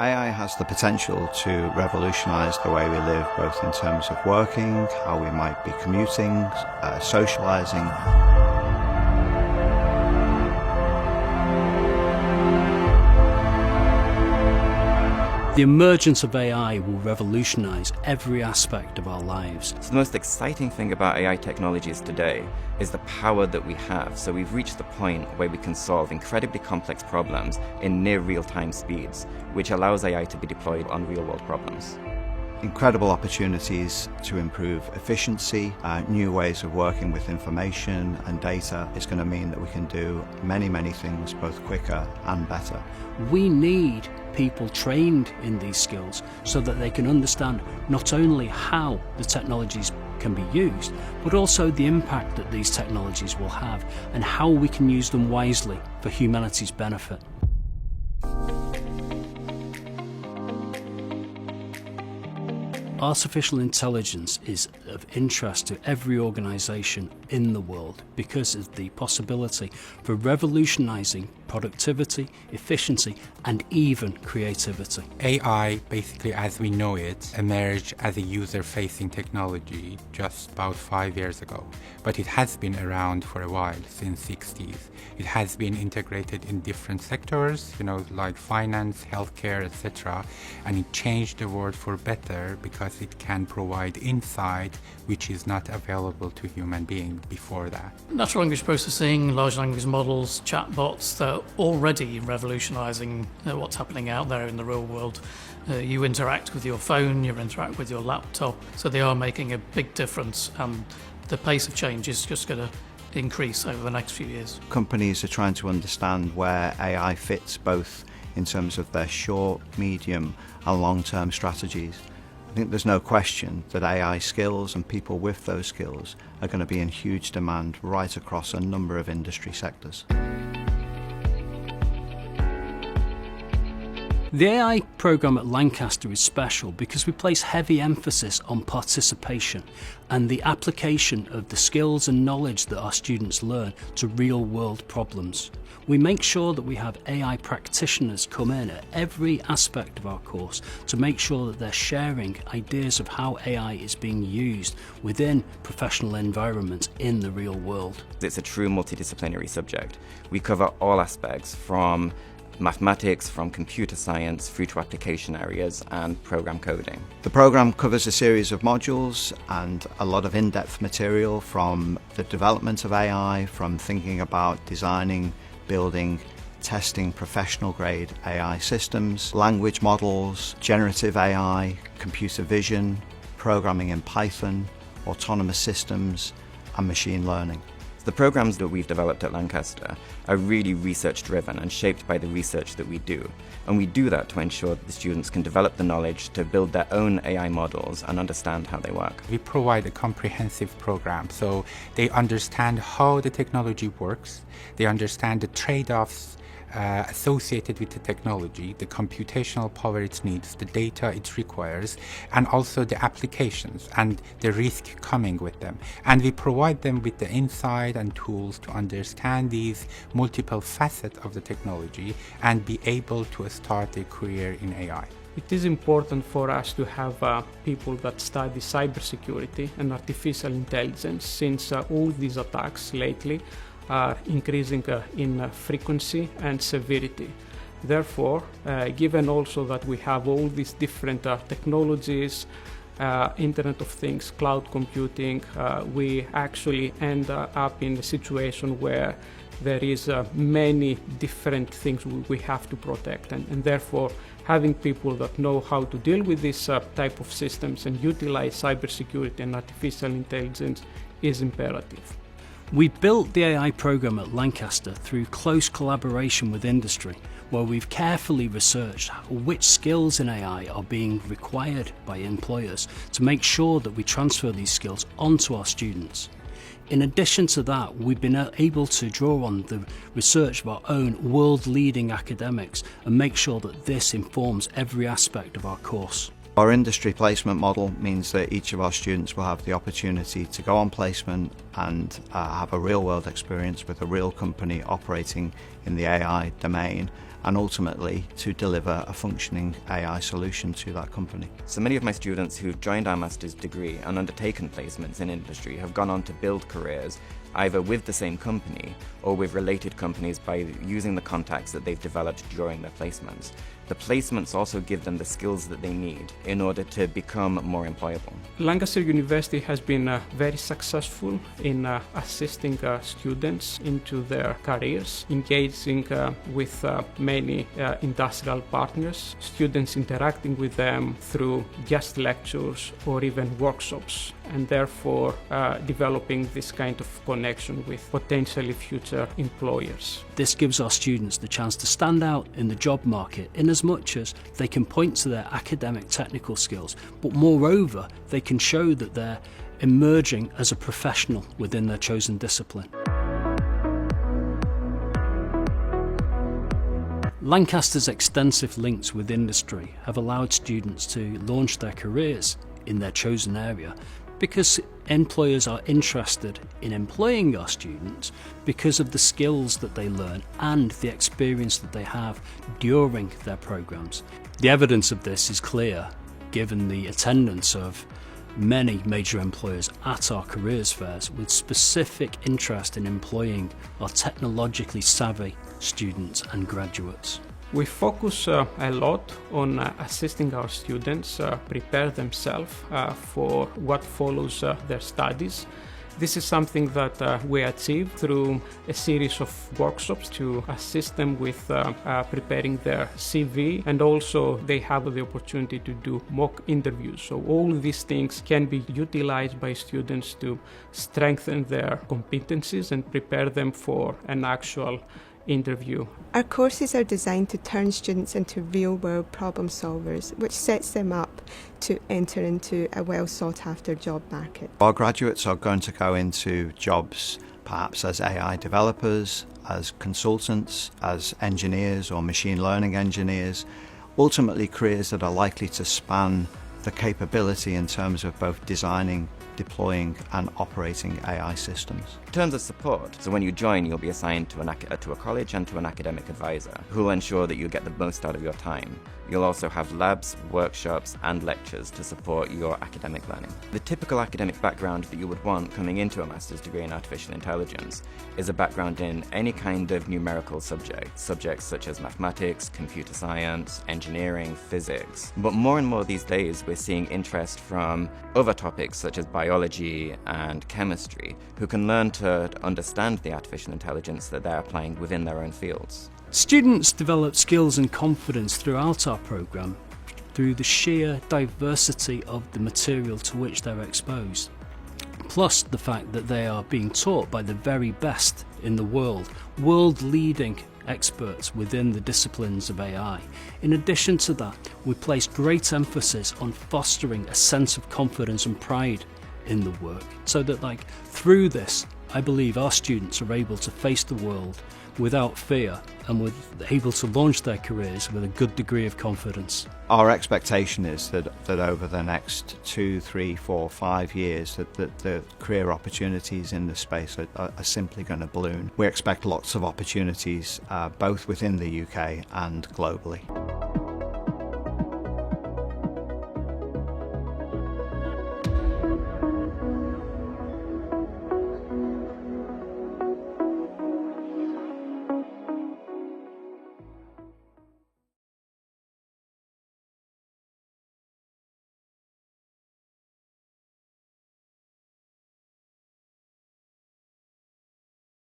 AI has the potential to revolutionise the way we live, both in terms of working, how we might be commuting, socialising. The emergence of AI will revolutionise every aspect of our lives. So the most exciting thing about AI technologies today is the power that we have. So we've reached the point where we can solve incredibly complex problems in near real-time speeds, which allows AI to be deployed on real-world problems. Incredible opportunities to improve efficiency, new ways of working with information and data is going to mean that we can do many, many things both quicker and better. We need people trained in these skills so that they can understand not only how the technologies can be used, but also the impact that these technologies will have and how we can use them wisely for humanity's benefit. Artificial intelligence is of interest to every organisation in the world because of the possibility for revolutionising productivity, efficiency and even creativity. AI, basically as we know it, emerged as a user-facing technology just about 5 years ago. But it has been around for a while, since the 60s. It has been integrated in different sectors, like finance, healthcare, etc. And it changed the world for better because it can provide insight which is not available to human beings before that. Natural language processing, large language models, chatbots, they're already revolutionising what's happening out there in the real world. You interact with your phone, you interact with your laptop, so they are making a big difference, and the pace of change is just going to increase over the next few years. Companies are trying to understand where AI fits both in terms of their short, medium and long-term strategies. I think there's no question that AI skills and people with those skills are going to be in huge demand right across a number of industry sectors. The AI programme at Lancaster is special because we place heavy emphasis on participation and the application of the skills and knowledge that our students learn to real-world problems. We make sure that we have AI practitioners come in at every aspect of our course to make sure that they're sharing ideas of how AI is being used within professional environments in the real world. It's a true multidisciplinary subject. We cover all aspects from mathematics, from computer science through to application areas and program coding. The programme covers a series of modules and a lot of in-depth material from the development of AI, from thinking about designing, building, testing professional-grade AI systems, language models, generative AI, computer vision, programming in Python, autonomous systems, and machine learning. The programs that we've developed at Lancaster are really research-driven and shaped by the research that we do. And we do that to ensure that the students can develop the knowledge to build their own AI models and understand how they work. We provide a comprehensive program, so they understand how the technology works, they understand the trade-offs associated with the technology, the computational power it needs, the data it requires, and also the applications and the risk coming with them. And we provide them with the insight and tools to understand these multiple facets of the technology and be able to start a career in AI. It is important for us to have people that study cybersecurity and artificial intelligence, since all these attacks lately are increasing in frequency and severity. Therefore, given also that we have all these different technologies, Internet of Things, cloud computing, we actually end up in a situation where there is many different things we have to protect, and therefore having people that know how to deal with this type of systems and utilize cybersecurity and artificial intelligence is imperative. We built the AI programme at Lancaster through close collaboration with industry, where we've carefully researched which skills in AI are being required by employers to make sure that we transfer these skills onto our students. In addition to that, we've been able to draw on the research of our own world-leading academics and make sure that this informs every aspect of our course. Our industry placement model means that each of our students will have the opportunity to go on placement and have a real-world experience with a real company operating in the AI domain, and ultimately to deliver a functioning AI solution to that company. So many of my students who've joined our master's degree and undertaken placements in industry have gone on to build careers either with the same company or with related companies by using the contacts that they've developed during their placements. The placements also give them the skills that they need in order to become more employable. Lancaster University has been very successful in assisting students into their careers, engaging with many industrial partners, students interacting with them through guest lectures or even workshops, and therefore developing this kind of connection with potentially future employers. This gives our students the chance to stand out in the job market in as much as they can point to their academic technical skills, but moreover they can show that they're emerging as a professional within their chosen discipline. Lancaster's extensive links with industry have allowed students to launch their careers in their chosen area because employers are interested in employing our students because of the skills that they learn and the experience that they have during their programs. The evidence of this is clear given the attendance of many major employers at our careers fairs with specific interest in employing our technologically savvy students and graduates. We focus a lot on assisting our students prepare themselves for what follows their studies. This is something that we achieve through a series of workshops to assist them with preparing their CV, and also they have the opportunity to do mock interviews. So all these things can be utilized by students to strengthen their competencies and prepare them for an actual interview. Our courses are designed to turn students into real-world problem solvers, which sets them up to enter into a well-sought-after job market. Our graduates are going to go into jobs perhaps as AI developers, as consultants, as engineers or machine learning engineers, ultimately careers that are likely to span the capability in terms of both designing, deploying and operating AI systems. In terms of support, so when you join, you'll be assigned to a college and to an academic advisor who will ensure that you get the most out of your time. You'll also have labs, workshops and lectures to support your academic learning. The typical academic background that you would want coming into a master's degree in artificial intelligence is a background in any kind of numerical subjects such as mathematics, computer science, engineering, physics. But more and more these days we're seeing interest from other topics such as biology and chemistry, who can learn to understand the artificial intelligence that they're applying within their own fields. Students develop skills and confidence throughout our programme through the sheer diversity of the material to which they're exposed, plus the fact that they are being taught by the very best in the world-leading experts within the disciplines of AI. In addition to that, we place great emphasis on fostering a sense of confidence and pride in the work, so that through this, I believe our students are able to face the world without fear and able to launch their careers with a good degree of confidence. Our expectation is that over the next 2, 3, 4, 5 years that the career opportunities in this space are simply going to balloon. We expect lots of opportunities both within the UK and globally.